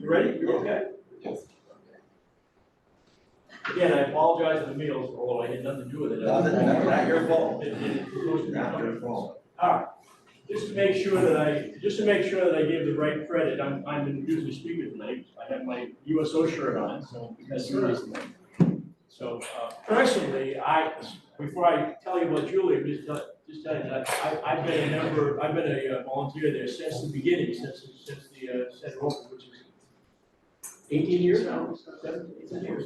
You ready? You okay? Yes. Again, I apologize for the meals, although I had nothing to do with it. Nothing, not your fault. Not your fault. All right. Just to make sure that I give the right credit, I'm usually speaking tonight. I have my USO shirt on, so because Julie's tonight. So personally, before I tell you about Julie, just tell you that I've been a volunteer there since the beginning, since the center opened, which is 18 years now, 18 years,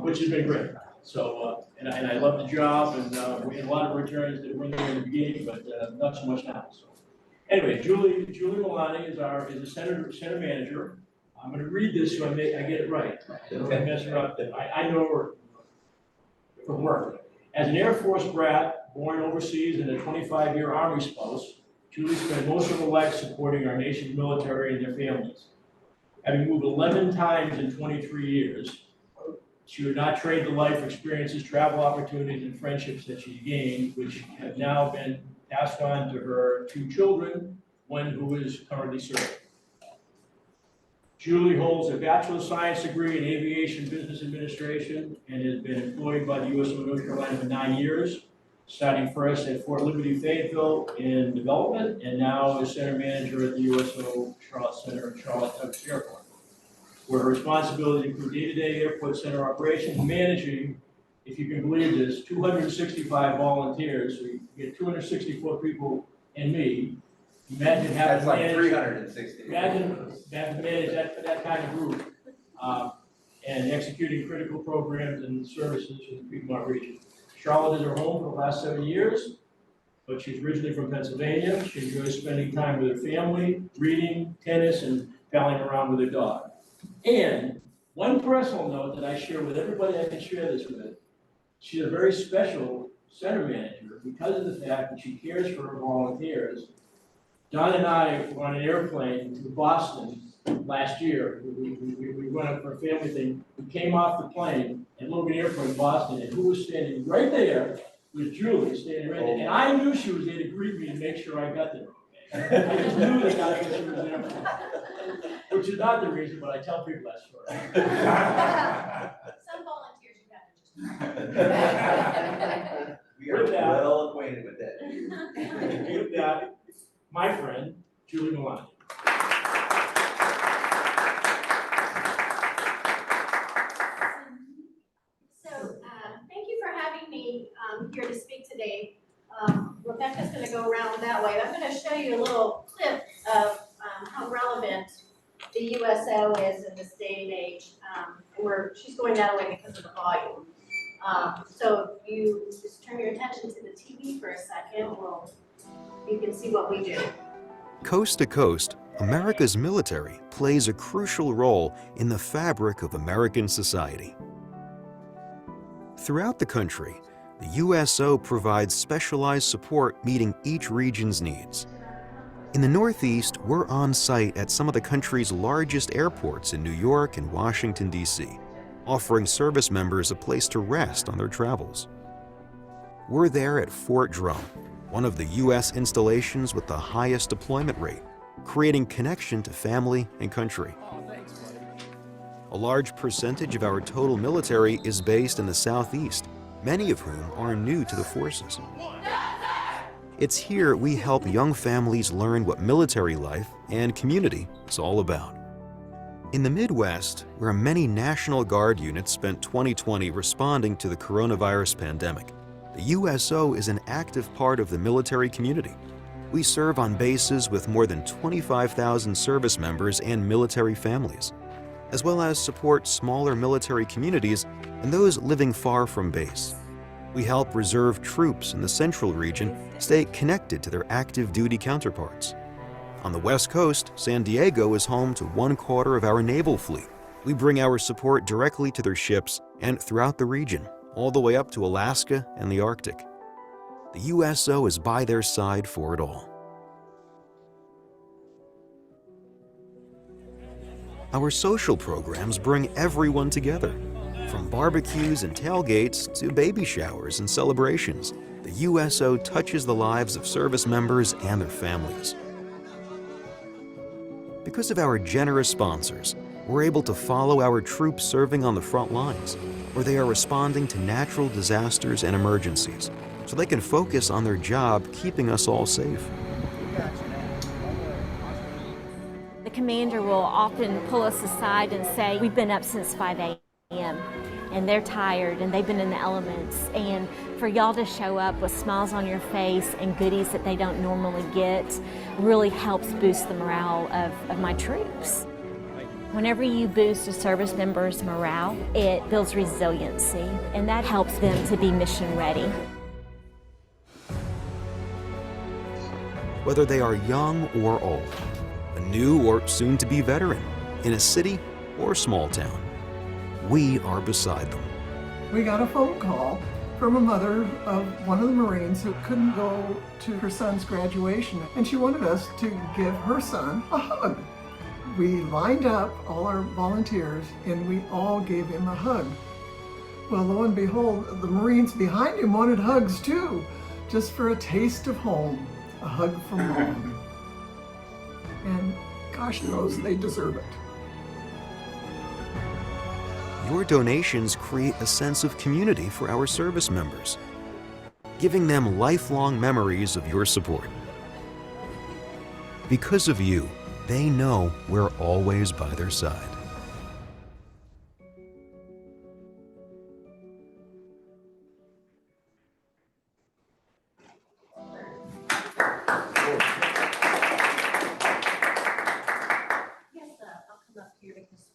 which has been great. So, and I love the job, and we had a lot of returns that weren't there in the beginning, but not so much now. So, anyway, Julie Milani is the center manager. I'm going to read this so I get it right. Okay. I mess her up. I know her from work. As an Air Force brat, born overseas and a 25-year Army spouse, Julie spent most of her life supporting our nation's military and their families. Having moved 11 times in 23 years, she would not trade the life experiences, travel opportunities, and friendships that she's gained, which have now been passed on to her 2 children, one who is currently serving. Julie holds a Bachelor of Science degree in Aviation Business Administration and has been employed by the USO North Carolina for 9 years, starting first at Fort Liberty Fayetteville in development, and now as center manager at the USO Charlotte Center at Charlotte Douglas Airport, where her responsibilities include day-to-day airport center operations, managing, if you can believe this, 265 volunteers. So you get 264 people and me. Imagine having That's like 360. Imagine having to manage that kind of group, and executing critical programs and services for the Piedmont region. Charlotte is her home for the last 7 years, but she's originally from Pennsylvania. She enjoys spending time with her family, reading, tennis, and palling around with her dog. And one personal note that I share with everybody I can share this with, she's a very special center manager because of the fact that she cares for her volunteers. Don and I were on an airplane to Boston last year. We went up for a family thing. We came off the plane at Logan Airport in Boston, and who was standing right there was Julie, standing right there. And I knew she was there to greet me and make sure I got there okay. I just knew that she was there, which is not the reason, but I tell people that story. Some volunteers you have to just. We are well acquainted with that. With that, my friend, Julie Milani. So, thank you for having me here to speak today. Rebecca's going to go around that way. I'm going to show you a little clip of how relevant the USO is in this day and age. She's going that way because of the volume. So you just turn your attention to the TV for a second. You can see what we do. Coast to coast, America's military plays a crucial role in the fabric of American society. Throughout the country, the USO provides specialized support meeting each region's needs. In the Northeast, we're on site at some of the country's largest airports in New York and Washington, D.C., offering service members a place to rest on their travels. We're there at Fort Drum, one of the U.S. installations with the highest deployment rate, creating connection to family and country. A large percentage of our total military is based in the Southeast, many of whom are new to the forces. It's here we help young families learn what military life and community is all about. In the Midwest, where many National Guard units spent 2020 responding to the coronavirus pandemic, the USO is an active part of the military community. We serve on bases with more than 25,000 service members and military families, as well as support smaller military communities and those living far from base. We help reserve troops in the central region stay connected to their active duty counterparts. On the West Coast, San Diego is home to 1/4 of our naval fleet. We bring our support directly to their ships and throughout the region, all the way up to Alaska and the Arctic. The USO is by their side for it all. Our social programs bring everyone together. From barbecues and tailgates to baby showers and celebrations, the USO touches the lives of service members and their families. Because of our generous sponsors, We're able to follow our troops serving on the front lines, where they are responding to natural disasters and emergencies, so they can focus on their job keeping us all safe. The commander will often pull us aside and say, we've been up since 5 a.m. and they're tired and they've been in the elements, and for y'all to show up with smiles on your face and goodies that they don't normally get really helps boost the morale of my troops. Whenever you boost a service member's morale, it builds resiliency, and that helps them to be mission ready. Whether they are young or old, a new or soon-to-be veteran, in a city or small town, we are beside them. We got a phone call from a mother of one of the Marines who couldn't go to her son's graduation, and she wanted us to give her son a hug. We lined up all our volunteers and we all gave him a hug. Well, lo and behold, the Marines behind him wanted hugs too, just for a taste of home, a hug from mom. And gosh knows they deserve it. Your donations create a sense of community for our service members, giving them lifelong memories of your support. Because of you, they know we're always by their side. Yes, I'll come up here because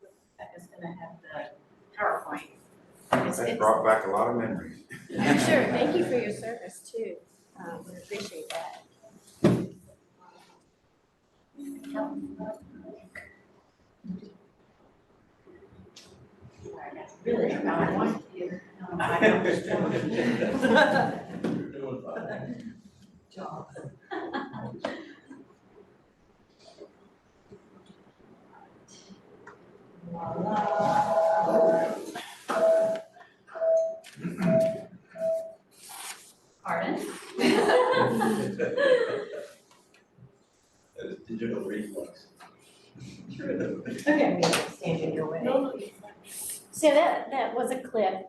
Rebecca's gonna have the PowerPoint. That brought back a lot of memories. I'm sure, thank you for your service too. We appreciate that. Really, I want you. Job. Pardon? That is digital reflex. Okay, stand in your way. So that was a clip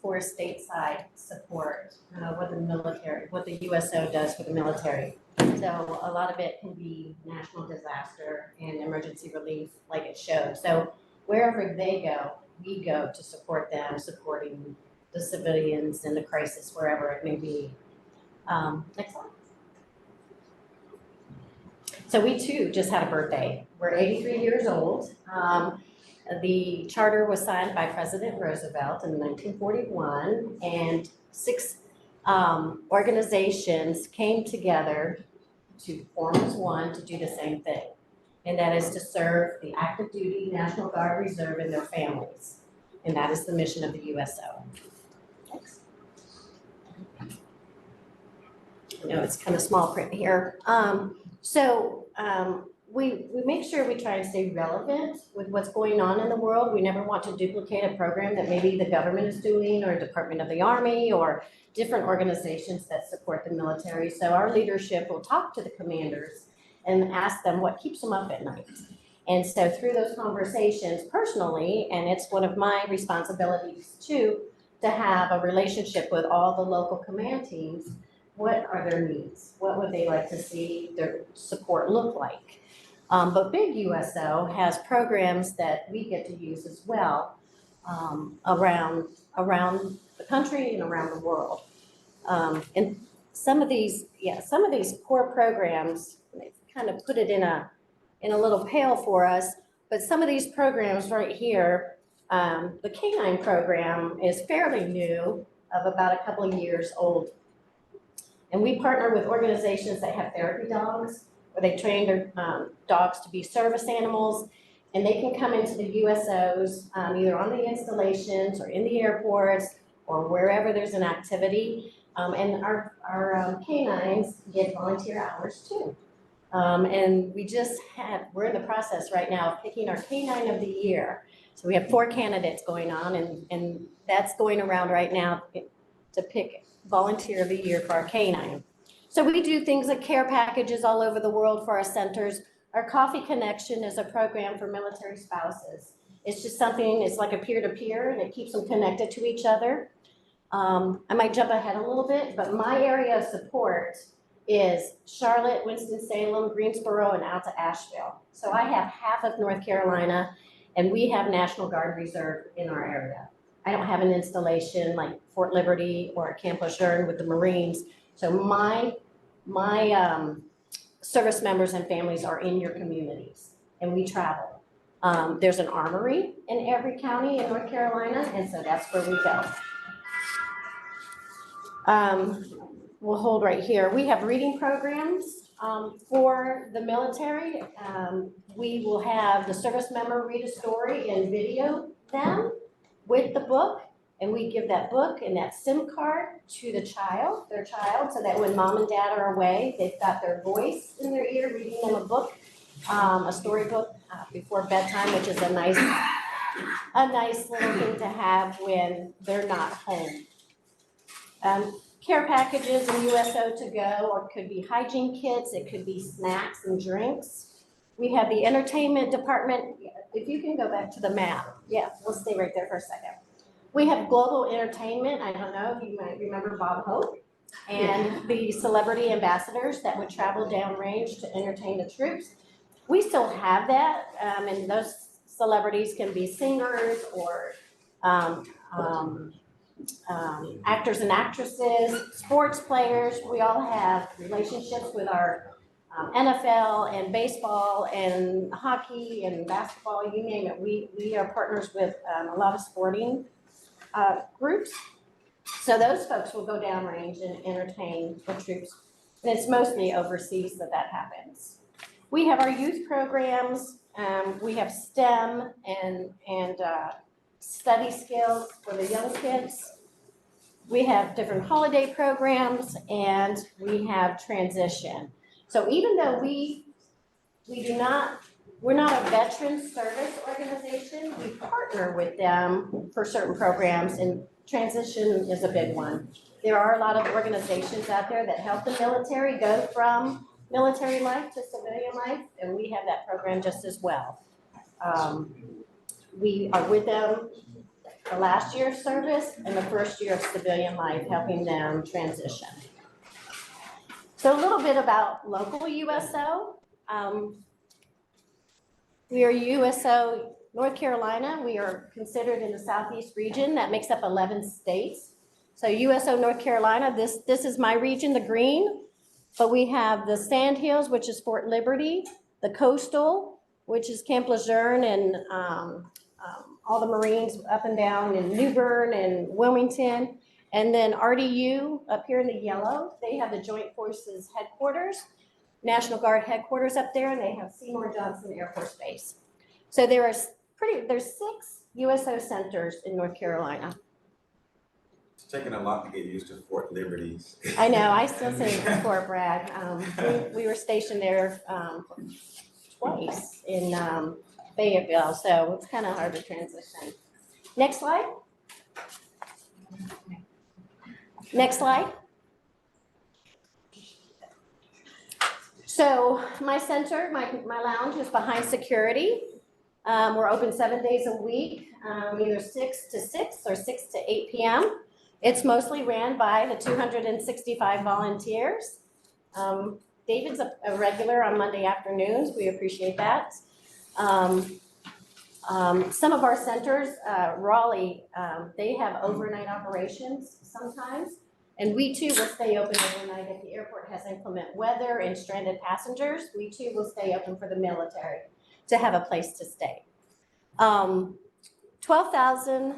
for stateside support, what the military, what the USO does for the military. So a lot of it can be national disaster and emergency relief, like it showed. So wherever they go, we go to support them, supporting the civilians in the crisis, wherever it may be. Next slide. So we too just had a birthday. We're 83 years old. The charter was signed by President Roosevelt in 1941, and 6 organizations came together to form as one to do the same thing. And that is to serve the active duty National Guard Reserve and their families. And that is the mission of the USO. Thanks. I know it's kind of small print here. We make sure we try and stay relevant with what's going on in the world. We never want to duplicate a program that maybe the government is doing, or Department of the Army, or different organizations that support the military. So our leadership will talk to the commanders and ask them what keeps them up at night. And so through those conversations personally, and it's one of my responsibilities too, to have a relationship with all the local command teams. What are their needs? What would they like to see their support look like? But Big USO has programs that we get to use as well around the country and around the world. And some of these core programs, they've kind of put it in a little pail for us, but some of these programs right here, the K9 program is fairly new, of about a couple of years old. And we partner with organizations that have therapy dogs, where they train their dogs to be service animals, and they can come into the USOs either on the installations or in the airports or wherever there's an activity. And our canines get volunteer hours too. And we're in the process right now of picking our canine of the year. So we have 4 candidates going on, and that's going around right now to pick volunteer of the year for our canine. So we do things like care packages all over the world for our centers. Our Coffee Connection is a program for military spouses. It's just something, it's like a peer-to-peer, and it keeps them connected to each other. I might jump ahead a little bit, but my area of support is Charlotte, Winston-Salem, Greensboro, and out to Asheville. So I have half of North Carolina, and we have National Guard Reserve in our area. I don't have an installation like Fort Liberty or Camp Lejeune with the Marines. So my service members and families are in your communities, and we travel. There's an armory in every county in North Carolina, and so that's where we go. We'll hold right here. We have reading programs for the military. We will have the service member read a story and video them with the book, and we give that book and that SIM card to the child, their child, so that when mom and dad are away, they've got their voice in their ear reading them a book, a storybook before bedtime, which is a nice little thing to have when they're not home. Care packages and USO to go, or it could be hygiene kits, it could be snacks and drinks. We have the entertainment department. If you can go back to the map. Yeah, we'll stay right there for a second. We have global entertainment. I don't know if you might remember Bob Hope and the celebrity ambassadors that would travel downrange to entertain the troops. We still have that, and those celebrities can be singers or actors and actresses, sports players. We all have relationships with our NFL and baseball and hockey and basketball, you name it. We are partners with a lot of sporting groups. So those folks will go downrange and entertain the troops. And it's mostly overseas that happens. We have our youth programs. We have STEM and study skills for the young kids. We have different holiday programs, and we have transition. So even though we're not a veteran service organization, we partner with them for certain programs, and transition is a big one. There are a lot of organizations out there that help the military go from military life to civilian life, and we have that program just as well. We are with them the last year of service and the first year of civilian life, helping them transition. So a little bit about local USO. We are USO North Carolina. We are considered in the Southeast region that makes up 11 states. So USO North Carolina, this is my region, the green, but we have the Sand Hills, which is Fort Liberty, the Coastal, which is Camp Lejeune and all the Marines up and down in New Bern and Wilmington. And then RDU up here in the yellow, they have the Joint Forces headquarters, National Guard headquarters up there, and they have Seymour Johnson Air Force Base. So there's 6 USO centers in North Carolina. It's taken a lot to get used to Fort Liberty's. I know, I still say Fort Bragg. We were stationed there twice in Fayetteville, so it's kind of hard to transition. Next slide. Next slide. So my center, my lounge is behind security. We're open 7 days a week, either 6 to 6 or 6 to 8 p.m. It's mostly ran by the 265 volunteers. David's a regular on Monday afternoons. We appreciate that. Some of our centers, Raleigh, they have overnight operations sometimes. And we too will stay open overnight if the airport has inclement weather and stranded passengers. We too will stay open for the military to have a place to stay. 12,000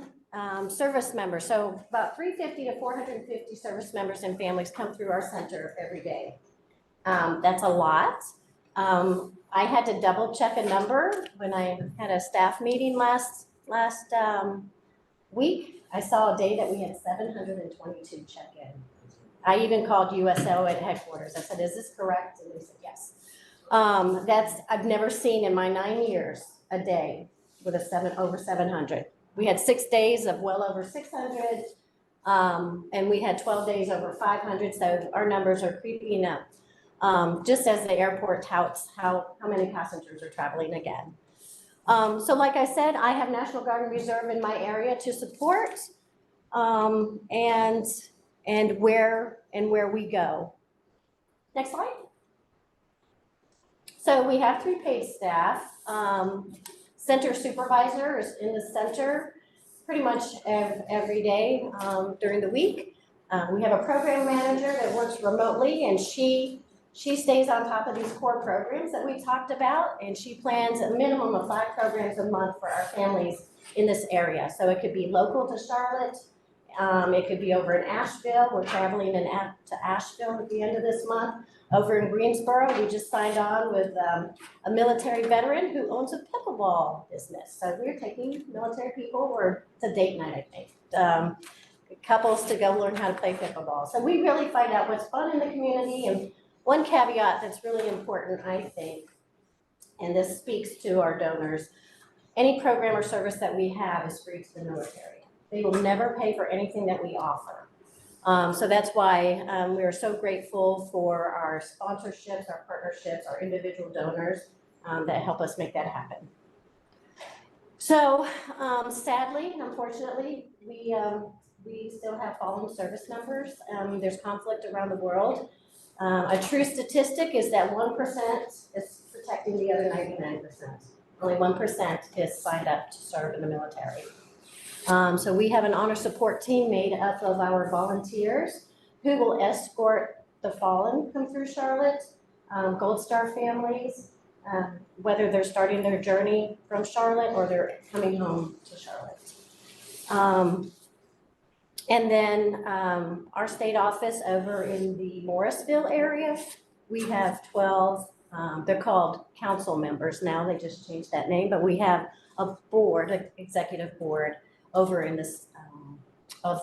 service members, so about 350 to 450 service members and families come through our center every day. That's a lot. I had to double check a number when I had a staff meeting last week. I saw a day that we had 722 check-in. I even called USO at headquarters. I said, is this correct? And they said, yes. I've never seen in my 9 years a day with over 700. We had 6 days of well over 600, and we had 12 days over 500, so our numbers are creeping up. just as the airport touts how many passengers are traveling again. So like I said, I have National Guard and Reserve in my area to support, and where we go. Next slide. So we have 3 paid staff. Center supervisor is in the center pretty much every day during the week. We have a program manager that works remotely, and she stays on top of these core programs that we talked about, and she plans a minimum of 5 programs a month for our families in this area. So it could be local to Charlotte. It could be over in Asheville. We're traveling to Asheville at the end of this month. Over in Greensboro, we just signed on with a military veteran who owns a pickleball business. So we're taking military people, or it's a date night, I think, couples to go learn how to play pickleball. So we really find out what's fun in the community. And one caveat that's really important, I think, and this speaks to our donors, any program or service that we have is free to the military. They will never pay for anything that we offer. So that's why we are so grateful for our sponsorships, our partnerships, our individual donors that help us make that happen. So sadly, unfortunately, we still have fallen service members. There's conflict around the world. A true statistic is that 1% is protecting the other 99%. Only 1% is signed up to serve in the military. So we have an honor support team made up of our volunteers who will escort the fallen come through Charlotte, Gold Star families, whether they're starting their journey from Charlotte or they're coming home to Charlotte. And then our state office over in the Morrisville area, we have 12, they're called council members now, they just changed that name, but we have a board, an executive board over in this, of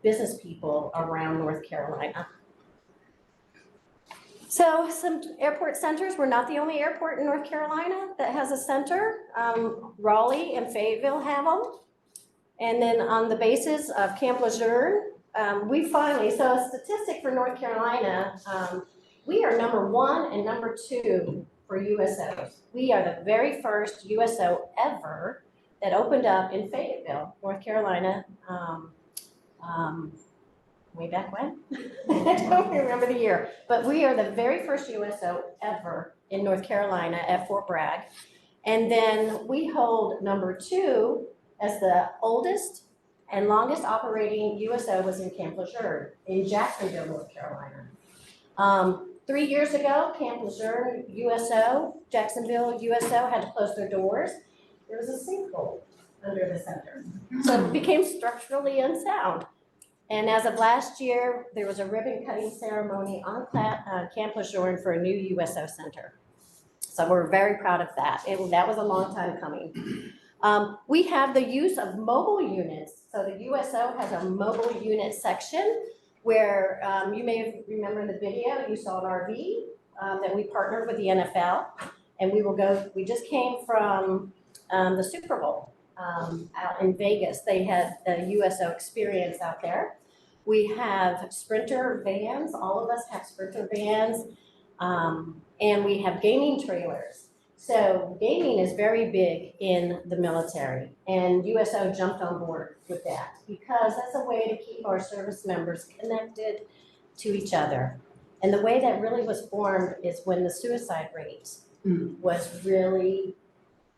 business people around North Carolina. So some airport centers, we're not the only airport in North Carolina that has a center. Raleigh and Fayetteville have them. And then on the basis of Camp Lejeune, we finally, so a statistic for North Carolina, we are #1 and #2 for USOs. We are the very first USO ever that opened up in Fayetteville, North Carolina, way back when? I don't remember the year, but we are the very first USO ever in North Carolina at Fort Bragg. And then we hold #2 as the oldest and longest operating USO was in Camp Lejeune in Jacksonville, North Carolina. 3 years ago, Camp Lejeune USO, Jacksonville USO had to close their doors. There was a sinkhole under the center. So it became structurally unsound. And as of last year, there was a ribbon cutting ceremony on Camp Lejeune for a new USO center. So we're very proud of that. That was a long time coming. We have the use of mobile units. So the USO has a mobile unit section where you may remember in the video, you saw an RV that we partnered with the NFL. And we just came from the Super Bowl out in Vegas. They had the USO experience out there. We have Sprinter vans, all of us have Sprinter vans, and we have gaming trailers. So gaming is very big in the military, and USO jumped on board with that because that's a way to keep our service members connected to each other. And the way that really was formed is when the suicide rate was really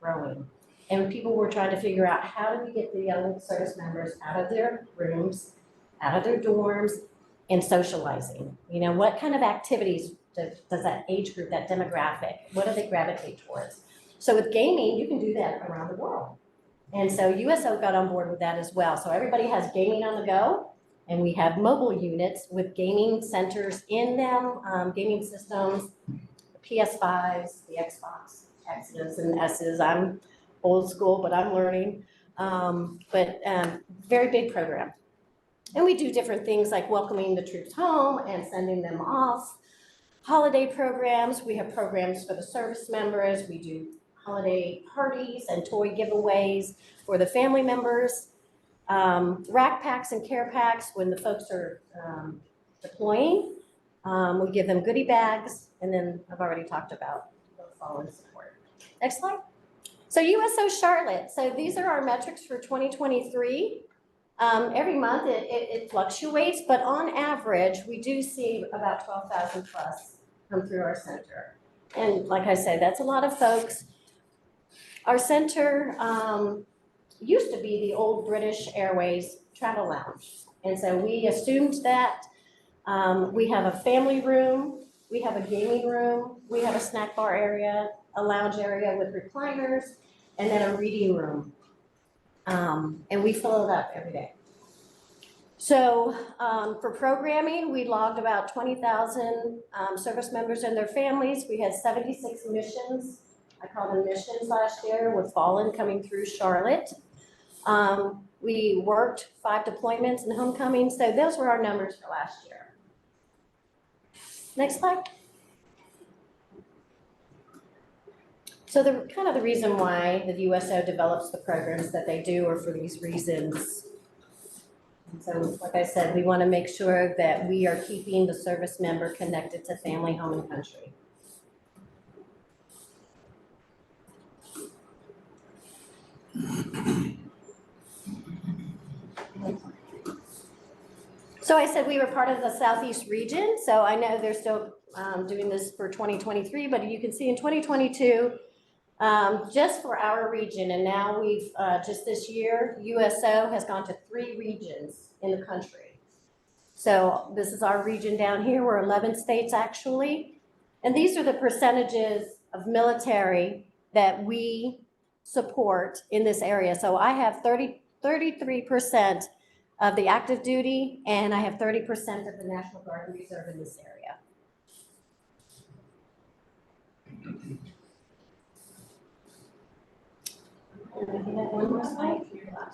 growing. And people were trying to figure out, how do we get the young service members out of their rooms, out of their dorms, and socializing? You know, what kind of activities does that age group, that demographic, what do they gravitate towards? So with gaming, you can do that around the world. And so USO got on board with that as well. So everybody has gaming on the go, and we have mobile units with gaming centers in them, gaming systems, the PS5s, the Xbox X's and S's. I'm old school, but I'm learning. Very big program. And we do different things like welcoming the troops home and sending them off. Holiday programs, we have programs for the service members. We do holiday parties and toy giveaways for the family members. Rack packs and care packs when the folks are deploying. We give them goodie bags, and then I've already talked about the fallen support. Next slide. So USO Charlotte. So these are our metrics for 2023. Every month it fluctuates, but on average, we do see about 12,000 plus come through our center. And like I said, that's a lot of folks. Our center used to be the old British Airways travel lounge. And so we assumed that. We have a family room, we have a gaming room, we have a snack bar area, a lounge area with recliners, and then a reading room. And we fill it up every day. So for programming, we logged about 20,000 service members and their families. We had 76 missions. I call them missions last year with Fallen coming through Charlotte. We worked 5 deployments and homecomings. So those were our numbers for last year. Next slide. So the kind of the reason why the USO develops the programs that they do are for these reasons. And so, like I said, we want to make sure that we are keeping the service member connected to family, home, and country. So I said we were part of the Southeast region, so I know they're still doing this for 2023, but you can see in 2022, just for our region, and now we've, just this year, USO has gone to 3 regions in the country. So this is our region down here, we're 11 states actually, and these are the percentages of military that we support in this area. So I have 33% of the active duty, and I have 30% of the National Guard and Reserve in this area.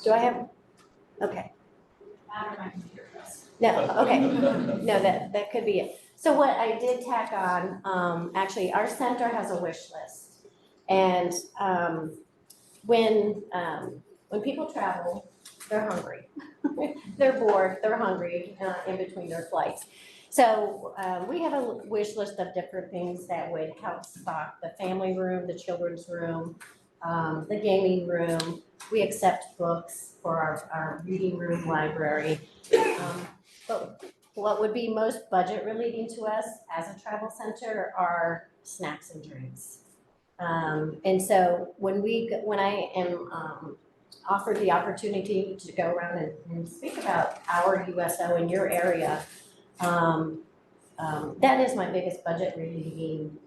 Do I have? Okay. No, okay. No, that could be it. So what I did tack on, actually, our center has a wish list, and when people travel, they're hungry. They're bored, they're hungry in between their flights. So we have a wish list of different things that would help stock the family room, the children's room, the gaming room. We accept books for our reading room library. But what would be most budget relating to us as a travel center are snacks and drinks. And so when I am offered the opportunity to go around and speak about our USO in your area, that is my biggest budget relating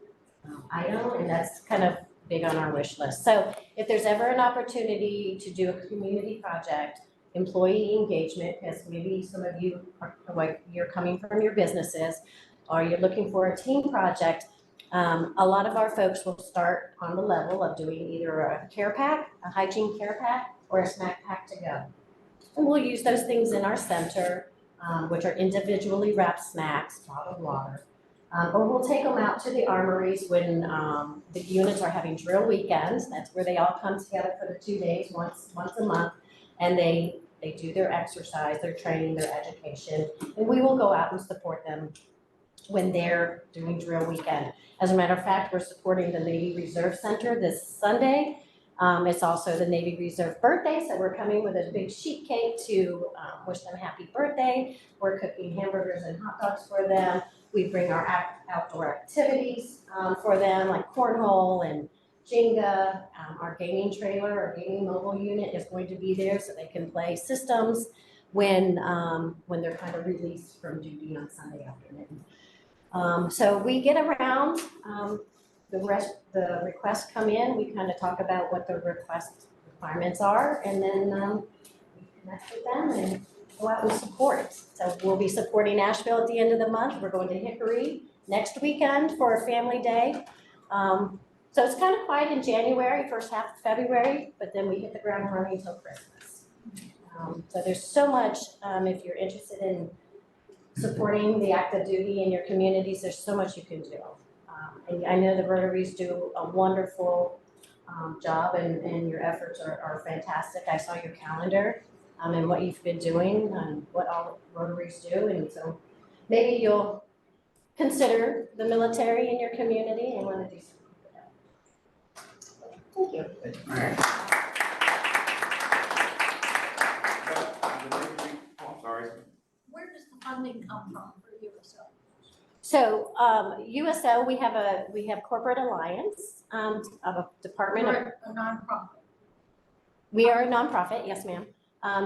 item, and that's kind of big on our wish list. So if there's ever an opportunity to do a community project, employee engagement, because maybe some of you are like you're coming from your businesses or you're looking for a team project, a lot of our folks will start on the level of doing either a care pack, a hygiene care pack, or a snack pack to go. And we'll use those things in our center, which are individually wrapped snacks, bottled water. Or we'll take them out to the armories when the units are having drill weekends. That's where they all come together for the 2 days, once a month, and they do their exercise, their training, their education, and we will go out and support them when they're doing drill weekend. As a matter of fact, we're supporting the Navy Reserve Center this Sunday. It's also the Navy Reserve birthday, so we're coming with a big sheet cake to wish them happy birthday. We're cooking hamburgers and hot dogs for them. We bring our outdoor activities for them, like cornhole and Jenga. Our gaming trailer, our gaming mobile unit is going to be there so they can play systems when they're kind of released from duty on Sunday afternoon. So we get around, the requests come in, we kind of talk about what the request requirements are, and then we connect with them and go out and support. So we'll be supporting Asheville at the end of the month. We're going to Hickory next weekend for a family day. So it's kind of quiet in January, first half of February, but then we hit the ground running until Christmas. So there's so much, if you're interested in supporting the active duty in your communities, there's so much you can do. And I know the Rotaries do a wonderful job, and your efforts are fantastic. I saw your calendar and what you've been doing and what all Rotaries do, and so maybe you'll consider the military in your community and want to do something for them. Thank you. I'm sorry. Where does the funding come from for USO? So, USO, we have corporate alliance, of a department of, We're a nonprofit. we are a nonprofit, yes ma'am.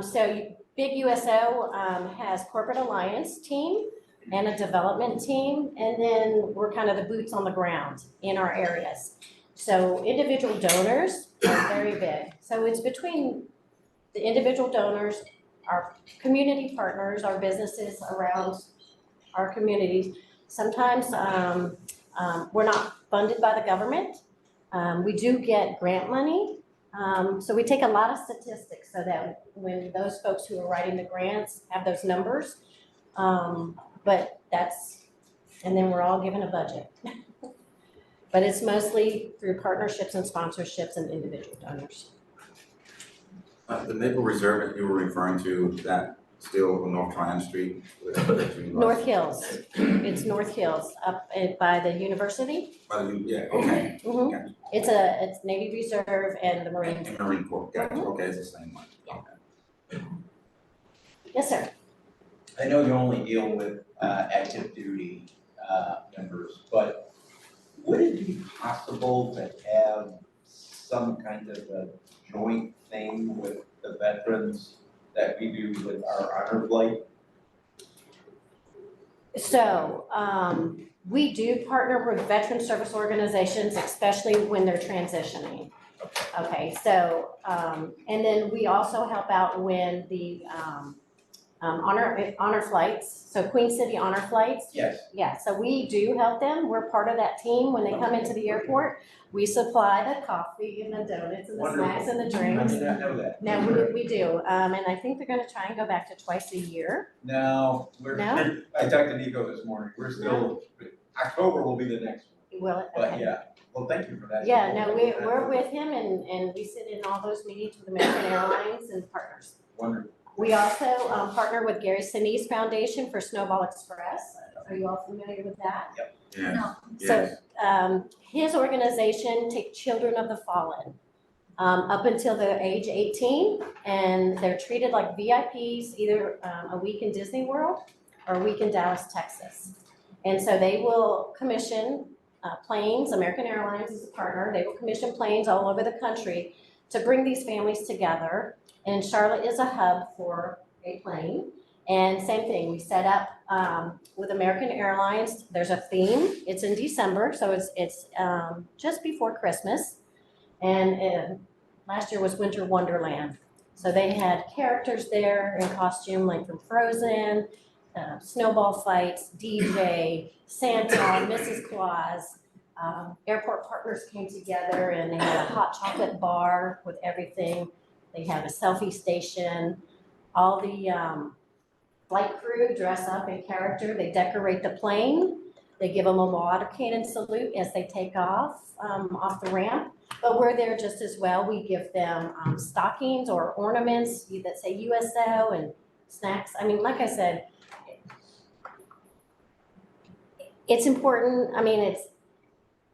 So Big USO, has corporate alliance team and a development team, and then we're kind of the boots on the ground in our areas. So individual donors are very big. So it's between the individual donors, our community partners, our businesses around our communities. Sometimes we're not funded by the government. We do get grant money. So we take a lot of statistics so that when those folks who are writing the grants have those numbers, but and then we're all given a budget. But it's mostly through partnerships and sponsorships and individual donors. The Maple Reserve that you were referring to, is that still on North Tryon Street? North Hills, it's North Hills up by the university. Yeah, okay. Mhm. Gotcha. It's Navy Reserve and the Marine. And Marine Corps, gotcha, okay, it's the same one. Okay. Yes, sir. I know you only deal with active duty members, but would it be possible to have some kind of a joint thing with the veterans that we do with our honor flight? So, we do partner with veteran service organizations, especially when they're transitioning. Okay, so, and then we also help out when the, honor flights, so Queen City honor flights. Yes. Yeah, so we do help them. We're part of that team. When they come into the airport, we supply the coffee and the donuts and the snacks and the I drinks. did not know that. No, we do, and I think they're gonna try and go back to twice a year. No, No? I talked to Nico this morning, we're still, October will be the next one, Will it? but Okay. yeah, well, thank you for that. Yeah, no, we're with him and we sit in all those meetings with American Airlines and partners. Wonderful. We also partner with Gary Sinise Foundation for Snowball Express. Are you all familiar with that? Yeah, No. yes. His organization take children of the fallen up until they're age 18, and they're treated like VIPs, either a week in Disney World or a week in Dallas, Texas. And so they will commission planes, American Airlines is a partner, they will commission planes all over the country to bring these families together. And Charlotte is a hub for a plane. And same thing, we set up with American Airlines, there's a theme, it's in December, so it's just before Christmas. And last year was Winter Wonderland. So they had characters there in costume, like from Frozen, snowball fights, DJ, Santa, Mrs. Claus. Airport partners came together and they had a hot chocolate bar with everything. They have a selfie station. All the flight crew dress up in character. They decorate the plane. They give them a water cannon salute as they take off the ramp. But we're there just as well. We give them stockings or ornaments that say USO and snacks. I mean, like I said, it's important. I mean,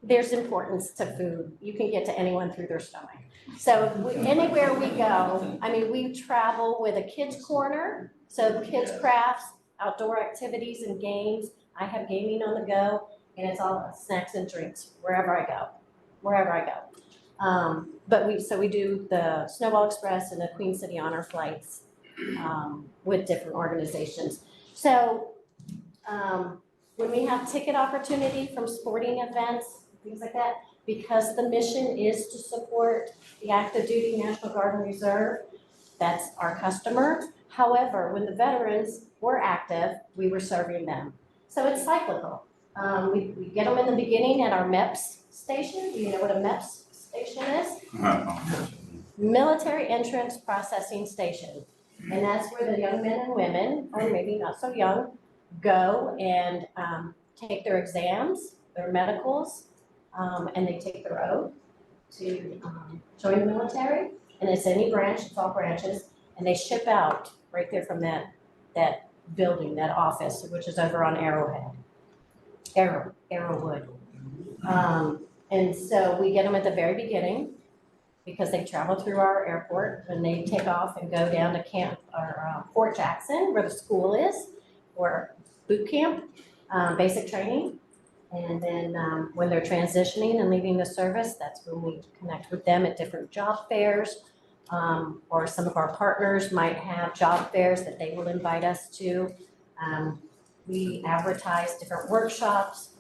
there's importance to food. You can get to anyone through their stomach. So anywhere we go, I mean, we travel with a kids corner. So kids crafts, outdoor activities and games. I have gaming on the go, and it's all snacks and drinks wherever I go. But we do the Snowball Express and the Queen City Honor flights with different organizations. So when we have ticket opportunity from sporting events, things like that, because the mission is to support the active duty National Guard and Reserve, that's our customer. However, when the veterans were active, we were serving them. So it's cyclical. We get them in the beginning at our MEPS station. Do you know what a MEPS station is? Military Entrance Processing Station. And that's where the young men and women, or maybe not so young, go and take their exams, their medicals, and they take their oath to join the military. And it's any branch, it's all branches, and they ship out right there from that building, that office, which is over on Arrowhead. Arrowwood. And so we get them at the very beginning because they travel through our airport and they take off and go down to camp or Fort Jackson where the school is, or boot camp, basic training. And then when they're transitioning and leaving the service, that's when we connect with them at different job fairs. Or some of our partners might have job fairs that they will invite us to. We advertise different workshops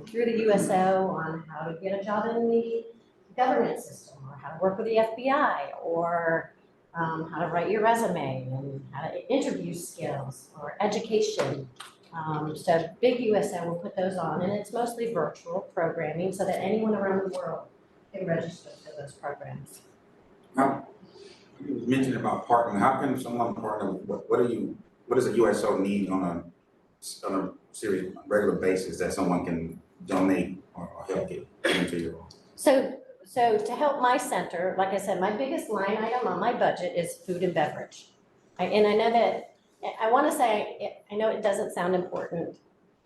through the USO on how to get a job in the government system, or how to work with the FBI, or how to write your resume, and how to interview skills, or education. So Big USO will put those on, and it's mostly virtual programming so that anyone around the world can register for those programs. Now, you mentioned about partnering. How can someone partner? What does a USO need on a serious, regular basis that someone can donate or help get into your? So to help my center, like I said, my biggest line item on my budget is food and beverage. And I know that, I want to say, I know it doesn't sound important,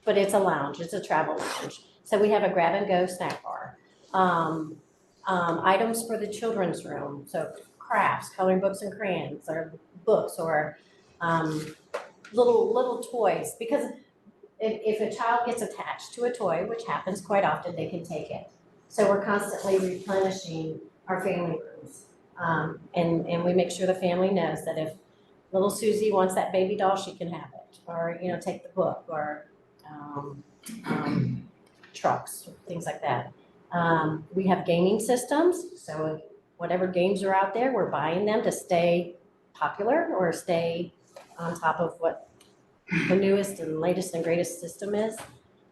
but it's a lounge, it's a travel lounge. So we have a grab and go snack bar. Items for the children's room, so crafts, coloring books and crayons, or books, or little toys. Because if a child gets attached to a toy, which happens quite often, they can take it. So we're constantly replenishing our family rooms. And we make sure the family knows that if little Susie wants that baby doll, she can have it. Or, take the book, or trucks, things like that. We have gaming systems, so whatever games are out there, we're buying them to stay popular or stay on top of what the newest and latest and greatest system is.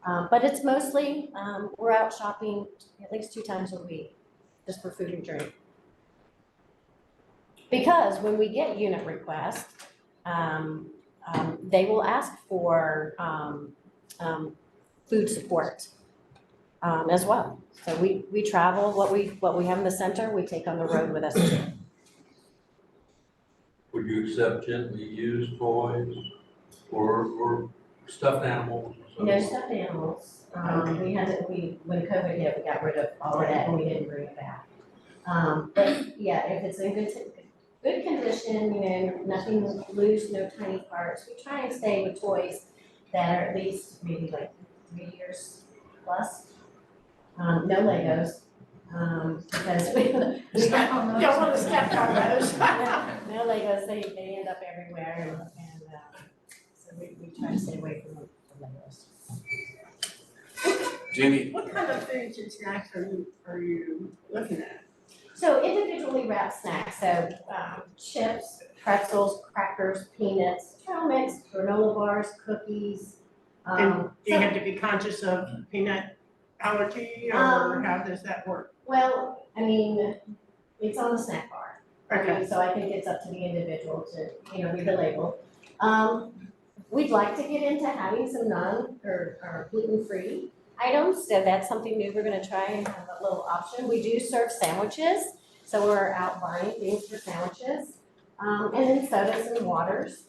But it's mostly, we're out shopping at least 2 times a week, just for food and drink. Because when we get unit requests, they will ask for food support as well. So we travel, what we have in the center, we take on the road with us too. Would you accept gently used toys or stuffed animals? No stuffed animals. When COVID hit, we got rid of all of that and we didn't bring it back. But yeah, if it's in good condition, nothing loose, no tiny parts, we try and stay with toys that are at least maybe like 3 years plus. No Legos, because we don't want to step on those. No Legos, they end up everywhere, and so we try to stay away from the Legos. Jenny? What kind of foods and snacks are you looking at? So individually wrapped snacks, so chips, pretzels, crackers, peanuts, trail mix, granola bars, cookies. And do you have to be conscious of peanut allergy, or how does that work? Well, I mean, it's on the snack bar. Okay. So I think it's up to the individual to, read the label. We'd like to get into having some non or gluten-free items, so that's something new we're gonna try and have a little option. We do serve sandwiches, so we're out buying things for sandwiches. And then sodas and waters.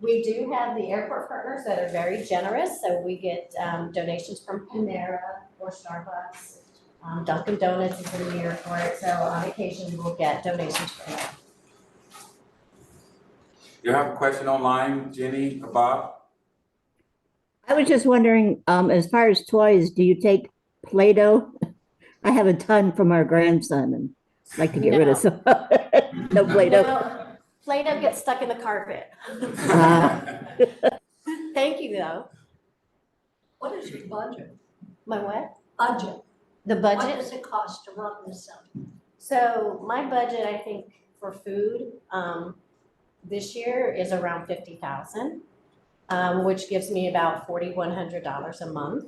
We do have the airport partners that are very generous, so we get donations from Panera or Starbucks. Dunkin' Donuts is in the airport, so on occasion we'll get donations from them. You have a question online, Jenny, or Bob? I was just wondering, as far as toys, do you take Play-Doh? I have a ton from our grandson and like to get rid of some. No Play-Doh. No, Play-Doh gets stuck in the carpet. Thank you, though. What is your budget? My what? Budget. The What budget? does it cost to run this center? So my budget, I think, for food, this year is around $50,000, which gives me about $4,100 a month.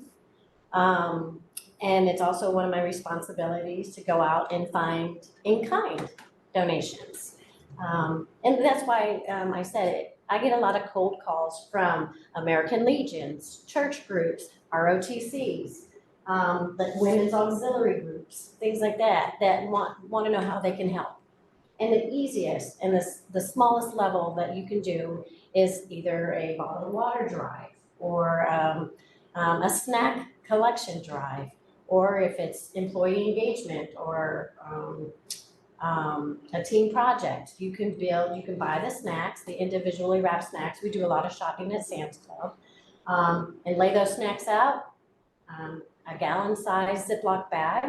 And it's also one of my responsibilities to go out and find in-kind donations. And that's why I said it. I get a lot of cold calls from American Legions, church groups, ROTCs, like women's auxiliary groups, things like that, that want to know how they can help. And the easiest and the smallest level that you can do is either a bottled water drive or a snack collection drive, or if it's employee engagement or a team project. You can buy the snacks, the individually wrapped snacks. We do a lot of shopping at Sam's Club. And lay those snacks out, a gallon-sized Ziploc bag,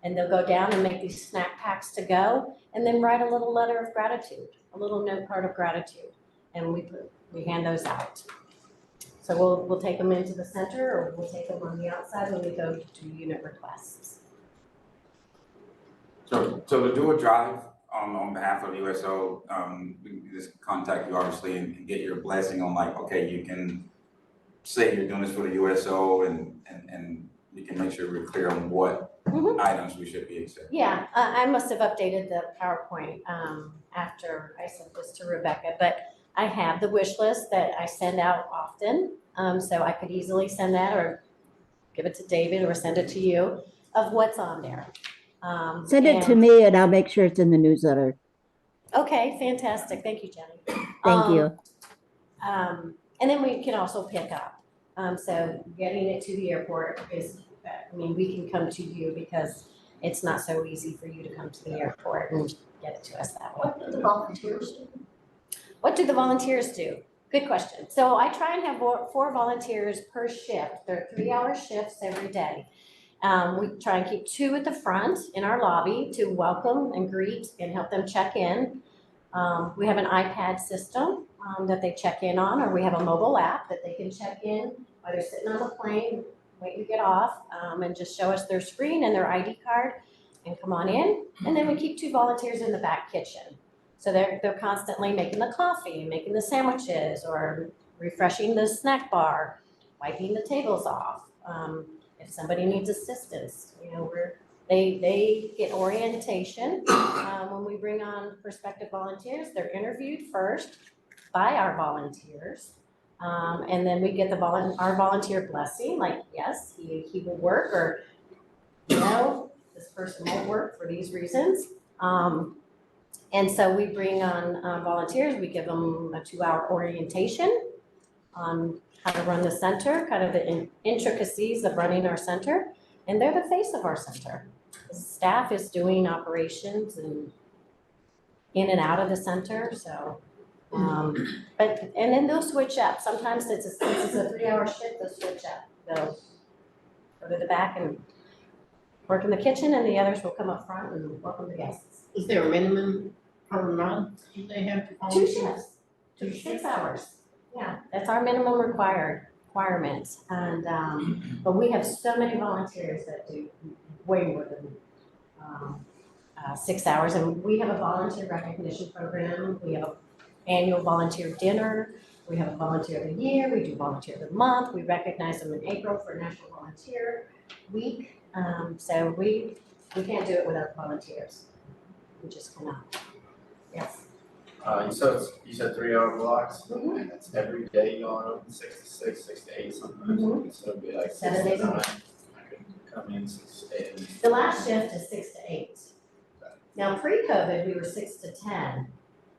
and they'll go down and make these snack packs to go, and then write a little letter of gratitude, a little note card of gratitude, and we hand those out. So we'll take them into the center, or we'll take them on the outside when we go to unit requests. So to do a drive on behalf of USO, we can just contact you obviously and get your blessing on like, okay, you can say you're doing this for the USO and you can make sure we're clear on what items we should be accepting. Yeah, I must have updated the PowerPoint after I sent this to Rebecca, but I have the wish list that I send out often, so I could easily send that or give it to David or send it to you of what's on there. Send it to me and I'll make sure it's in the newsletter. Okay, fantastic. Thank you, Jenny. Thank you. And then we can also pick up. So getting it to the airport is, we can come to you because it's not so easy for you to come to the airport and get it to us that way. What do the volunteers do? What do the volunteers do? Good question. So I try and have 4 volunteers per shift. They're 3-hour shifts every day. We try and keep 2 at the front in our lobby to welcome and greet and help them check in. We have an iPad system that they check in on, or we have a mobile app that they can check in while they're sitting on the plane, waiting to get off, and just show us their screen and their ID card and come on in. And then we keep 2 volunteers in the back kitchen. So they're constantly making the coffee, making the sandwiches, or refreshing the snack bar, wiping the tables off. If somebody needs assistance, they get orientation. When we bring on prospective volunteers, they're interviewed first by our volunteers. And then we get our volunteer blessing, like, yes, he will work, or, this person won't work for these reasons. And so we bring on volunteers. We give them a 2-hour orientation on how to run the center, kind of the intricacies of running our center. And they're the face of our center. The staff is doing operations and in and out of the center, so. And then they'll switch up. Sometimes since it's a 3-hour shift, they'll switch up. They'll go to the back and work in the kitchen, and the others will come up front and welcome the guests. Is there a minimum per month they have to 2 shifts, 6 hours. Yeah, that's our minimum requirement. And but we have so many volunteers that do way more than 6 hours, and we have a volunteer recognition program. We have an annual volunteer dinner. We have a volunteer of the year. We do volunteer of the month. We recognize them in April for National Volunteer Week. So we can't do it without volunteers. We just cannot. Yes. You said 3-hour blocks, and that's every day going open 6 to 6, 6 to 8 sometimes. So it'd be like 6 7 to days a 9. week. I could come in 6 to 8. The last shift is 6 to 8. Now, pre-COVID, we were 6 to 10.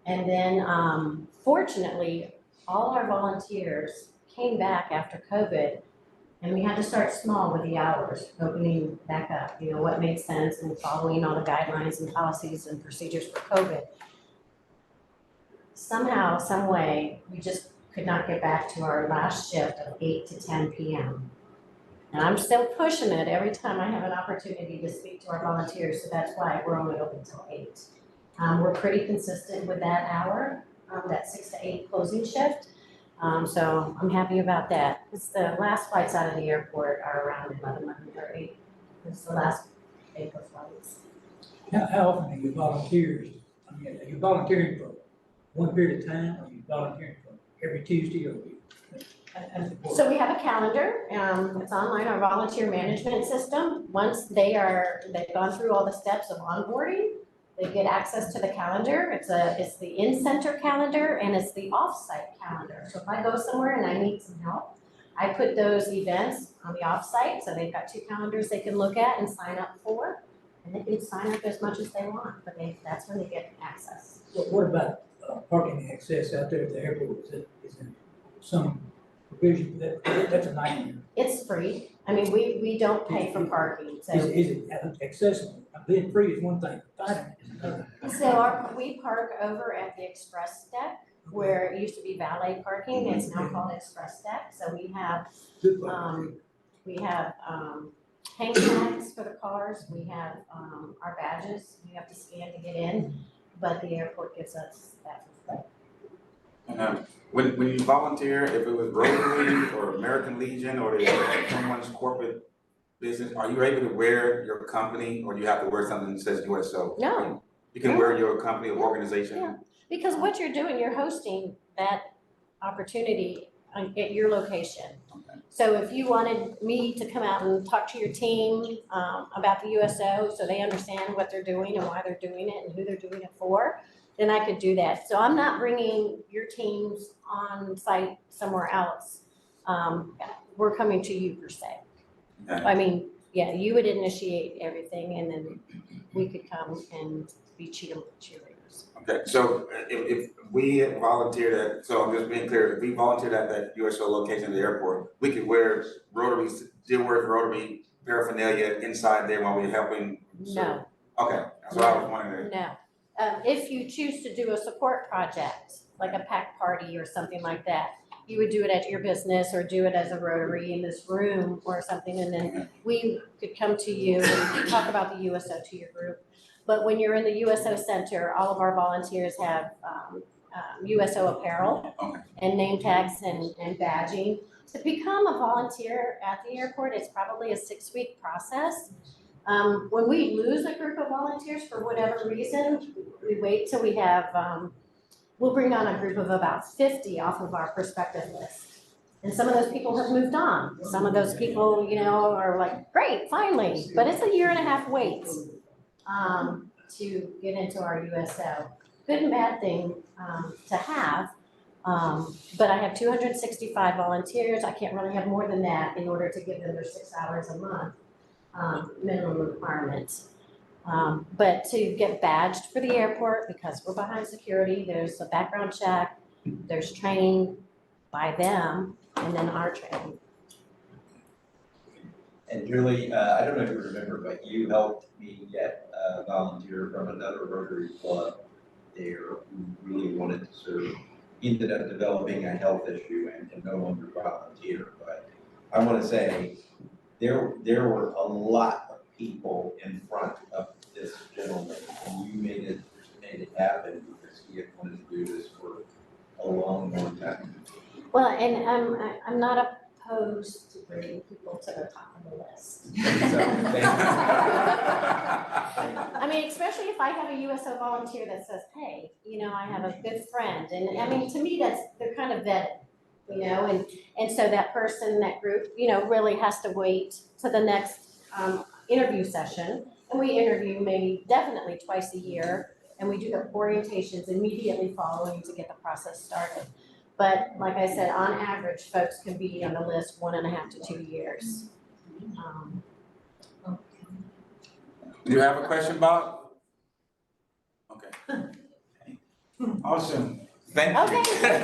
And then, fortunately, all our volunteers came back after COVID, and we had to start small with the hours, opening back up, what made sense and following all the guidelines and policies and procedures for COVID. Somehow, some way, we just could not get back to our last shift of 8 to 10 p.m. And I'm still pushing it every time I have an opportunity to speak to our volunteers, so that's why we're only open till 8. We're pretty consistent with that hour, that 6 to 8 closing shift. So I'm happy about that. It's the last flights out of the airport are around 11:30. It's the last April flights. How often are you volunteers? Are you volunteering for one period of time, or are you volunteering for every Tuesday, or So we have a calendar, it's online, our volunteer management system. Once they've gone through all the steps of onboarding, they get access to the calendar. It's the in-center calendar and it's the off-site calendar. So if I go somewhere and I need some help, I put those events on the off-site, so they've got 2 calendars they can look at and sign up for. And they can sign up as much as they want, but that's when they get access. what about parking access out there at the airport? Is there some provision for that? That's a nightmare. It's free. I mean, we don't pay for parking, so. Is it accessible? Being free is one thing, finding it is another. So we park over at the express deck where it used to be valet parking, it's now called express deck, so we have, Good parking. hang tags for the cars, we have, our badges, you have to scan to get in, but the airport gives us that for free. And when you volunteer, if it was Rotary or American Legion or someone's corporate business, are you able to wear your company or do you have to wear something that says USO? No. You can wear your company or organization? Yeah. Because what you're doing, you're hosting that opportunity at your location. Okay. So if you wanted me to come out and talk to your team about the USO, so they understand what they're doing and why they're doing it and who they're doing it for, then I could do that. So I'm not bringing your teams on site somewhere else. We're coming to you per se. Okay. I mean, yeah, you would initiate everything and then we could come and be cheerleaders. Okay, so if we volunteered at, so I'm just being clear, if we volunteered at that USO location at the airport, we could wear Rotary paraphernalia inside there while we're helping? No. Okay, that's what I was wondering. No. If you choose to do a support project, like a pack party or something like that, you would do it at your business or do it as a Rotary in this room or something, and then we could come to you and talk about the USO to your group. But when you're in the USO Center, all of our volunteers have USO apparel and name tags and badging. To become a volunteer at the airport, it's probably a 6-week process. When we lose a group of volunteers for whatever reason, we wait till we have, we'll bring on a group of about 50 off of our prospective list. And some of those people have moved on. Some of those people, are like, great, finally, but it's a 1.5 year wait to get into our USO. Good and bad thing to have, but I have 265 volunteers. I can't really have more than that in order to give them their 6 hours a month. Minimum requirements. But to get badged for the airport, because we're behind security, there's a background check, there's training by them, and then our training. And Julie, I don't know if you remember, but you helped me get a volunteer from another Rotary club there who really wanted to serve. He ended up developing a health issue and can no longer volunteer. But I want to say there were a lot of people in front of this gentleman, and you made it happen because he had wanted to do this for a long time. Well, and I'm not opposed to bringing people to the top of the list. I mean, especially if I have a USO volunteer that says, hey, I have a good friend, and I mean, to me, they're kind of vetted, and so that person, that group, really has to wait to the next interview session, and we interview definitely twice a year, and we do the orientations immediately following to get the process started. But like I said, on average, folks can be on the list 1.5 to 2 years. Do you have a question, Bob? Okay. Awesome. Thank you. Okay.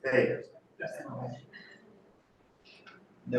There you go. No.